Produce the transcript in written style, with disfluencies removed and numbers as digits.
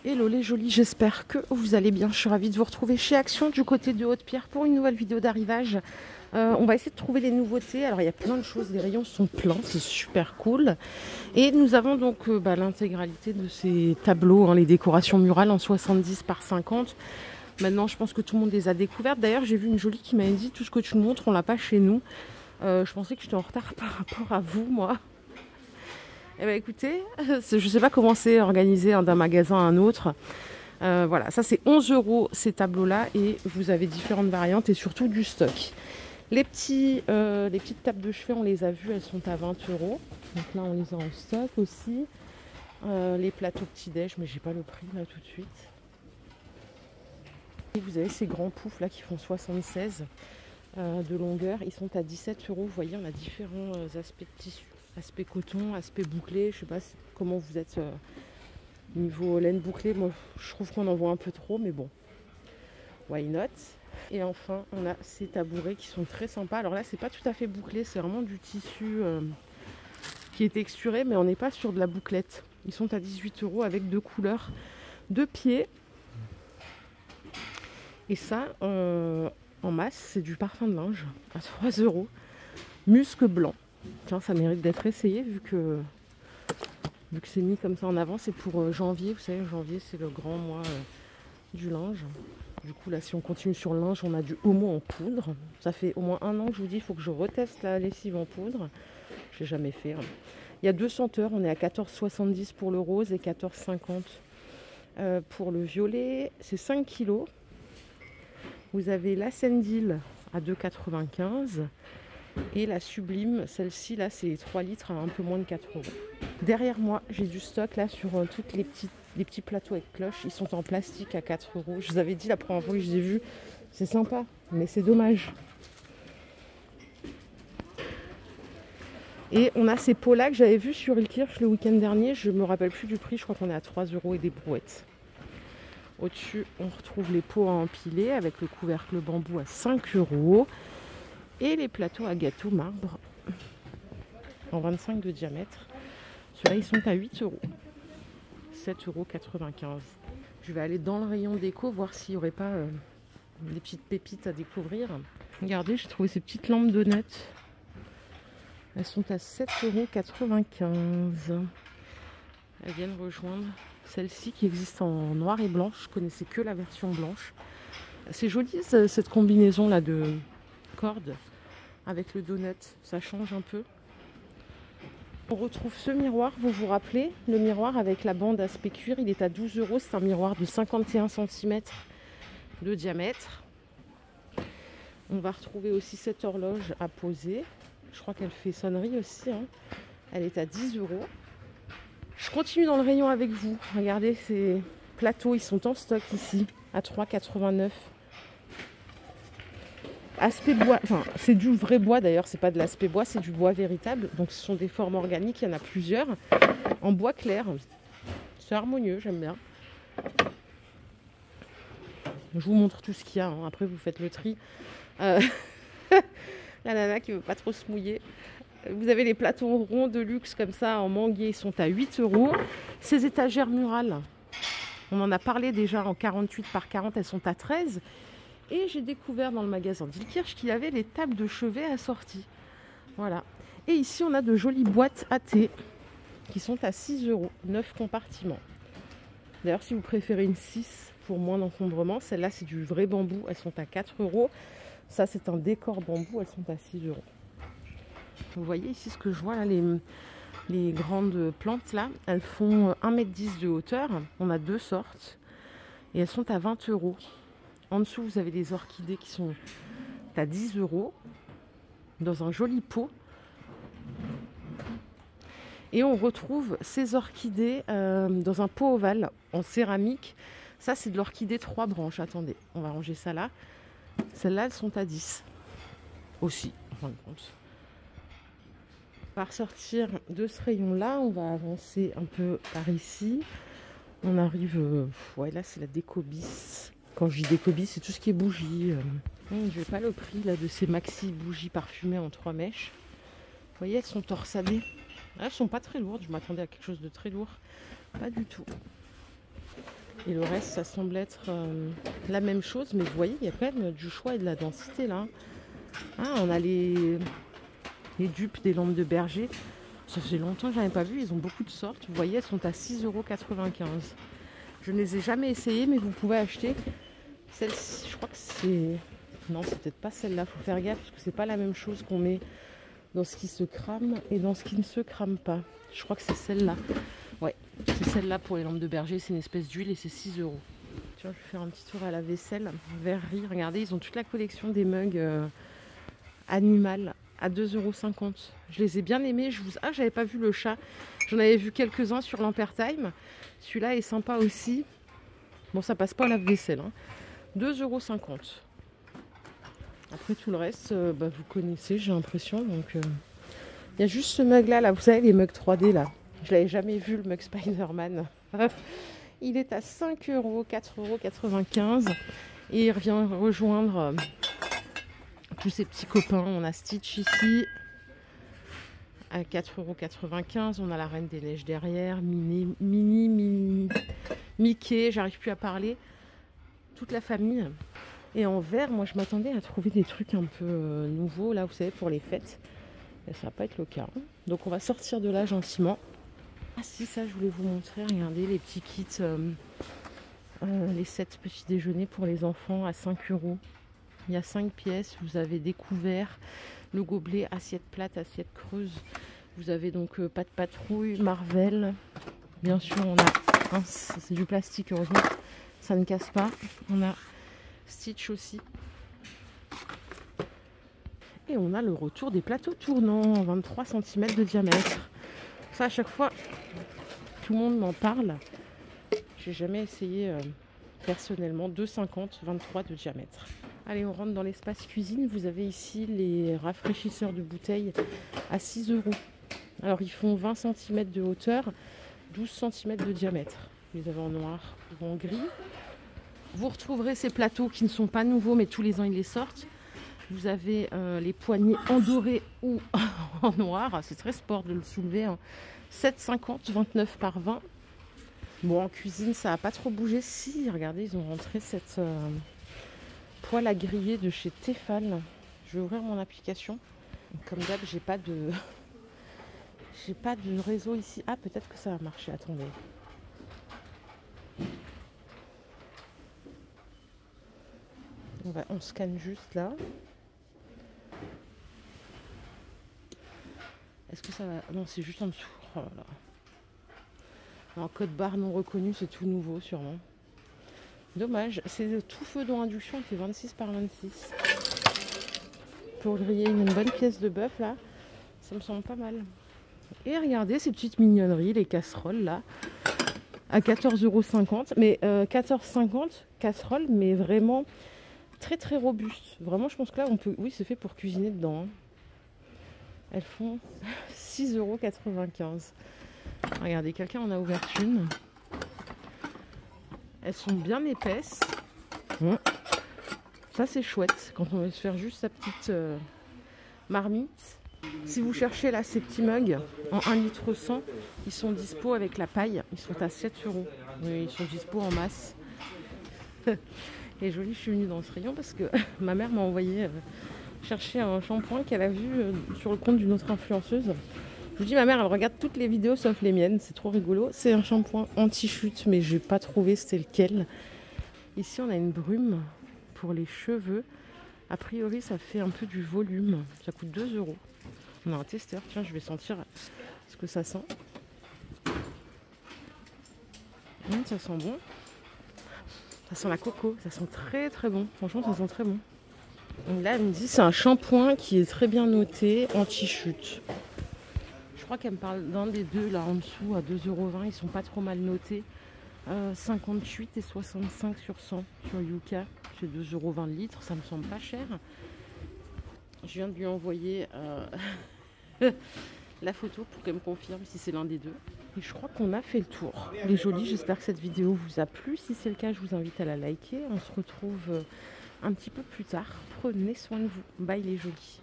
Hello les jolis, j'espère que vous allez bien. Je suis ravie de vous retrouver chez Action du côté de Haute-Pierre pour une nouvelle vidéo d'arrivage. On va essayer de trouver les nouveautés. Alors il y a plein de choses, les rayons sont pleins, c'est super cool. Et nous avons donc l'intégralité de ces tableaux, hein, les décorations murales en 70 par 50. Maintenant je pense que tout le monde les a découvertes. D'ailleurs j'ai vu une jolie qui m'avait dit tout ce que tu nous montres on l'a pas chez nous. Je pensais que j'étais en retard par rapport à vous moi. Eh bien écoutez, je ne sais pas comment c'est organisé d'un magasin à un autre. Voilà, ça c'est 11 € ces tableaux-là et vous avez différentes variantes et surtout du stock. Les petites tables de chevet, on les a vues, elles sont à 20 €. Donc là, on les a en stock aussi. Les plateaux petit-déj, mais j'ai pas le prix là tout de suite. Et vous avez ces grands poufs là qui font 76 de longueur. Ils sont à 17 €. Vous voyez, on a différents aspects de tissu. Aspect coton, aspect bouclé, je sais pas comment vous êtes niveau laine bouclée. Moi je trouve qu'on en voit un peu trop, mais bon, why not. Et enfin on a ces tabourets qui sont très sympas. Alors là c'est pas tout à fait bouclé, c'est vraiment du tissu qui est texturé, mais on n'est pas sur de la bouclette. Ils sont à 18 € avec deux couleurs de pieds. Et ça en masse c'est du parfum de linge à 3 €. Musc blanc. Tiens, ça mérite d'être essayé vu que c'est mis comme ça en avant. C'est pour janvier, vous savez, janvier c'est le grand mois du linge. Du coup là si on continue sur le linge, on a du homo en poudre. Ça fait au moins un an que je vous dis, il faut que je reteste la lessive en poudre. Je l'ai jamais fait. Hein. Il y a deux senteurs, on est à 14,70 pour le rose et 14,50 pour le violet. C'est 5 kg. Vous avez la Sendil à 2,95 €. Et la Sublime, celle-ci là c'est 3 litres à un peu moins de 4 €. Derrière moi j'ai du stock là sur toutes les petits plateaux avec cloche. Ils sont en plastique à 4 €. Je vous avais dit la première fois que je les ai vus, c'est sympa mais c'est dommage. Et on a ces pots là que j'avais vus sur Ilkirch le week-end dernier. Je me rappelle plus du prix, je crois qu'on est à 3 € et des brouettes. Au-dessus on retrouve les pots à empiler avec le couvercle bambou à 5 €. Et les plateaux à gâteau marbre en 25 de diamètre. Ceux-là, ils sont à 8 €. 7,95 €. Je vais aller dans le rayon déco, voir s'il n'y aurait pas des petites pépites à découvrir. Regardez, j'ai trouvé ces petites lampes de net. Elles sont à 7,95 €. Elles viennent rejoindre celle-ci qui existe en noir et blanc. Je connaissais que la version blanche. C'est joli cette combinaison là de cordes avec le donut, ça change un peu. On retrouve ce miroir, vous vous rappelez, le miroir avec la bande aspect cuir, il est à 12 €, c'est un miroir de 51 cm de diamètre. On va retrouver aussi cette horloge à poser, je crois qu'elle fait sonnerie aussi, hein. Elle est à 10 €. Je continue dans le rayon avec vous, regardez ces plateaux, ils sont en stock ici, à 3,89 €. Aspect bois, enfin c'est du vrai bois d'ailleurs, c'est pas de l'aspect bois, c'est du bois véritable. Donc ce sont des formes organiques, il y en a plusieurs. En bois clair, c'est harmonieux, j'aime bien. Je vous montre tout ce qu'il y a, hein. Après vous faites le tri. La nana qui veut pas trop se mouiller. Vous avez les plateaux ronds de luxe comme ça en manguier, ils sont à 8 €. Ces étagères murales, on en a parlé déjà en 48 par 40, elles sont à 13 €. Et j'ai découvert dans le magasin d'Ilkirch qu'il y avait les tables de chevet assorties. Voilà. Et ici, on a de jolies boîtes à thé qui sont à 6 €, 9 compartiments. D'ailleurs, si vous préférez une 6 pour moins d'encombrement, celle-là, c'est du vrai bambou. Elles sont à 4 €. Ça, c'est un décor bambou. Elles sont à 6 €. Vous voyez ici ce que je vois là, les grandes plantes là, elles font 1,10 m de hauteur. On a deux sortes et elles sont à 20 €. En dessous, vous avez des orchidées qui sont à 10 € dans un joli pot. Et on retrouve ces orchidées dans un pot ovale en céramique. Ça, c'est de l'orchidée 3 branches. Attendez, on va ranger ça là. Celles-là, elles sont à 10 aussi, en fin de compte. On va ressortir de ce rayon-là. On va avancer un peu par ici. On arrive... ouais, là, c'est la déco bis. Quand je dis déco bis, c'est tout ce qui est bougies. Je n'ai pas le prix là, de ces maxi bougies parfumées en 3 mèches. Vous voyez, elles sont torsadées. Elles sont pas très lourdes. Je m'attendais à quelque chose de très lourd. Pas du tout. Et le reste, ça semble être la même chose. Mais vous voyez, il y a quand même du choix et de la densité là. Ah, on a les dupes des lampes de berger. Ça fait longtemps que je n'en ai pas vu. Ils ont beaucoup de sortes. Vous voyez, elles sont à 6,95 €. Je ne les ai jamais essayées, mais vous pouvez acheter. Celle-ci, je crois que c'est... Non, c'est peut-être pas celle-là. Il faut faire gaffe parce que c'est pas la même chose qu'on met dans ce qui se crame et dans ce qui ne se crame pas. Je crois que c'est celle-là. Ouais, c'est celle-là pour les lampes de berger. C'est une espèce d'huile et c'est 6 €. Tiens, je vais faire un petit tour à la vaisselle. Verrerie, regardez, ils ont toute la collection des mugs animal à 2,50 €. Je les ai bien aimés. Ah, j'avais pas vu le chat. J'en avais vu quelques-uns sur Lampertime. Celui-là est sympa aussi. Bon, ça passe pas à la vaisselle. 2,50 €. Après tout le reste, vous connaissez, j'ai l'impression. Donc, il y a juste ce mug là, vous savez, les mugs 3D là. Je l'avais jamais vu, le mug Spider-Man. Il est à 5 €, 4,95 € et il revient rejoindre tous ces petits copains. On a Stitch ici à 4,95 €. On a la Reine des Neiges derrière, Mickey, j'arrive plus à parler. Toute la famille. Et en vert, moi je m'attendais à trouver des trucs un peu nouveaux là, vous savez, pour les fêtes. Et ça va pas être le cas. Donc on va sortir de là gentiment. Ah si, ça je voulais vous montrer, regardez les petits kits, les 7 petits déjeuners pour les enfants à 5 €. Il y a 5 pièces, vous avez des couverts, le gobelet, assiette plate, assiette creuse. Vous avez donc pas de patrouille, Marvel. Bien sûr, on a, c'est du plastique, heureusement, ça ne casse pas. On a Stitch aussi. Et on a le retour des plateaux tournants, 23 cm de diamètre. Ça, à chaque fois, tout le monde m'en parle. J'ai jamais essayé personnellement. 2,50 €, 23 de diamètre. Allez, on rentre dans l'espace cuisine. Vous avez ici les rafraîchisseurs de bouteilles à 6 €. Alors, ils font 20 cm de hauteur, 12 cm de diamètre. Vous les avez en noir ou en gris. Vous retrouverez ces plateaux qui ne sont pas nouveaux, mais tous les ans, ils les sortent. Vous avez les poignées en doré ou en noir. C'est très sport de le soulever. 7,50 €, 29 par 20. Bon, en cuisine, ça n'a pas trop bougé. Si, regardez, ils ont rentré cette poêle à griller de chez Tefal. Je vais ouvrir mon application. Comme d'hab, j'ai pas de réseau ici. Ah, peut-être que ça va marcher. Attendez. On scanne juste là. Est-ce que ça va... Non, c'est juste en dessous. Oh là là. Alors, code barre non reconnu, c'est tout nouveau sûrement. Dommage. C'est tout feu dans induction, c'est 26 par 26. Pour griller une bonne pièce de bœuf là, ça me semble pas mal. Et regardez ces petites mignonneries, les casseroles là, à 14,50 €. Mais 14,50 € casserole, mais vraiment très très robuste. Vraiment, je pense que là, on peut... Oui, c'est fait pour cuisiner dedans. Elles font 6,95 €. Regardez, quelqu'un en a ouvert une. Elles sont bien épaisses. Ça, c'est chouette quand on veut se faire juste sa petite marmite. Si vous cherchez là ces petits mugs en 1,1 litre, ils sont dispo avec la paille. Ils sont à 7 €. Oui, ils sont dispo en masse. Et joli, je suis venue dans ce rayon parce que ma mère m'a envoyé chercher un shampoing qu'elle a vu sur le compte d'une autre influenceuse. Je vous dis, ma mère, elle regarde toutes les vidéos sauf les miennes. C'est trop rigolo. C'est un shampoing anti-chute, mais je n'ai pas trouvé c'était lequel. Ici, on a une brume pour les cheveux. A priori, ça fait un peu du volume. Ça coûte 2 €. On a un testeur. Tiens, je vais sentir ce que ça sent. Ça sent bon. Ça sent la coco. Ça sent très très bon. Franchement, ça sent très bon. Donc là, elle me dit c'est un shampoing qui est très bien noté, anti-chute. Je crois qu'elle me parle d'un des deux là en dessous à 2,20 €. Ils sont pas trop mal notés. 58 et 65 sur 100 sur Yuka. C'est 2,20 € le litre. Ça me semble pas cher. Je viens de lui envoyer la photo pour qu'elle me confirme si c'est l'un des deux. Et je crois qu'on a fait le tour. Les jolis, j'espère que cette vidéo vous a plu. Si c'est le cas, je vous invite à la liker. On se retrouve un petit peu plus tard. Prenez soin de vous. Bye les jolis.